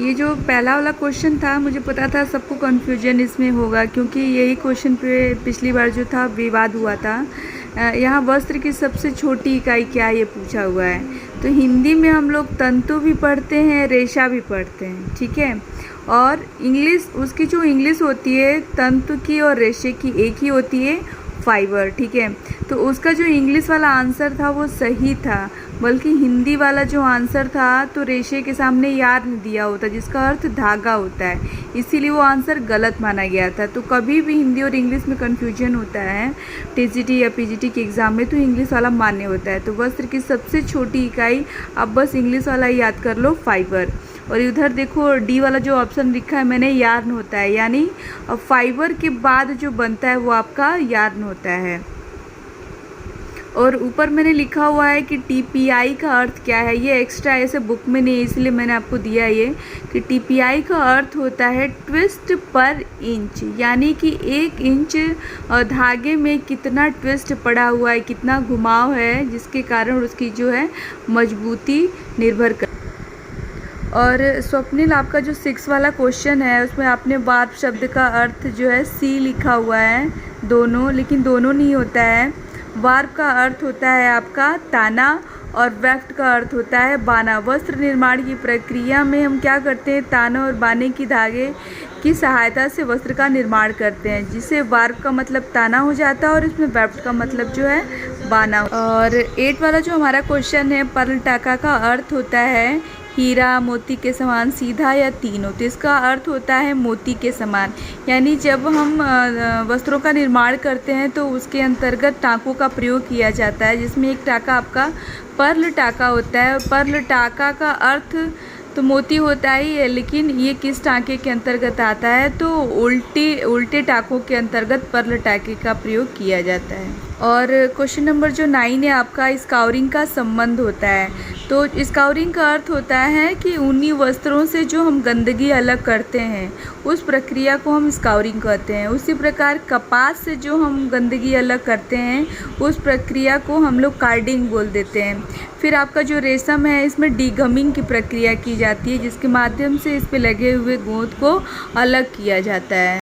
ये जो पहला वाला क्वेश्चन था, मुझे पता था सबको कन्फ्यूजन इसमें होगा, क्योंकि यही क्वेश्चन पे पिछली बार जो था विवाद हुआ था। यहाँ वस्त्र की सबसे छोटी इकाई क्या, ये पूछा हुआ है। तो हिंदी में हम लोग तंतु भी पढ़ते हैं, रेशा भी पढ़ते हैं, ठीक है। और इंग्लिश, उसकी जो इंग्लिश होती है तंतु की और रेशे की एक ही होती है, फाइबर, ठीक है। तो उसका जो इंग्लिश वाला आंसर था वो सही था, बल्कि हिंदी वाला जो आंसर था तो रेशे के सामने यार्न दिया होता, जिसका अर्थ धागा होता है, इसीलिए वो आंसर गलत माना गया था। तो कभी भी हिंदी और इंग्लिश में कन्फ्यूजन होता है टीजीटी या पीजीटी के एग्ज़ाम में, तो इंग्लिश वाला मान्य होता है। तो वस्त्र की सबसे छोटी इकाई, अब बस इंग्लिश वाला याद कर लो, फाइबर। और इधर देखो डी वाला जो ऑप्शन लिखा है मैंने, यार्न होता है, यानी फाइबर के बाद जो बनता है वो आपका यार्न होता है। और ऊपर मैंने लिखा हुआ है कि टीपीआई का अर्थ क्या है। ये एक्स्ट्रा ऐसे बुक में नहीं है, इसलिए मैंने आपको दिया ये कि टीपीआई का अर्थ होता है ट्विस्ट पर इंच, यानी कि 1 इंच धागे में कितना ट्विस्ट पड़ा हुआ है, कितना घुमाव है, जिसके कारण उसकी जो है मजबूती निर्भर कर। और स्वप्निल, आपका जो 6 वाला क्वेश्चन है उसमें आपने वार्प शब्द का अर्थ जो है सी लिखा हुआ है, दोनों, लेकिन दोनों नहीं होता है। वार्प का अर्थ होता है आपका ताना और वेफ्ट का अर्थ होता है बाना। वस्त्र निर्माण की प्रक्रिया में हम क्या करते हैं, ताना और बाने की धागे की सहायता से वस्त्र का निर्माण करते हैं, जिसे वार्प का मतलब ताना हो जाता है और इसमें वेफ्ट का मतलब जो है बाना। और 8 वाला जो हमारा क्वेश्चन है, पर्ल टाका का अर्थ होता है हीरा, मोती के समान, सीधा या तीनों। तो इसका अर्थ होता है मोती के समान, यानी जब हम वस्त्रों का निर्माण करते हैं तो उसके अंतर्गत टाँकों का प्रयोग किया जाता है, जिसमें एक टाँका आपका पर्ल टाँका होता है। पर्ल टाँका का अर्थ तो मोती होता ही है, लेकिन ये किस टाँके के अंतर्गत आता है, तो उल्टे टाँकों के अंतर्गत पर्ल टाँके का प्रयोग किया जाता है। और क्वेश्चन नंबर जो 9 है आपका, स्काउरिंग का संबंध होता है। तो स्काउरिंग का अर्थ होता है कि ऊनी वस्त्रों से जो हम गंदगी अलग करते हैं उस प्रक्रिया को हम स्काउरिंग कहते हैं। उसी प्रकार कपास से जो हम गंदगी अलग करते हैं उस प्रक्रिया को हम लोग कार्डिंग बोल देते हैं। फिर आपका जो रेशम है, इसमें डीगमिंग की प्रक्रिया की जाती है, जिसके माध्यम से इस पे लगे हुए गोंद को अलग किया जाता है।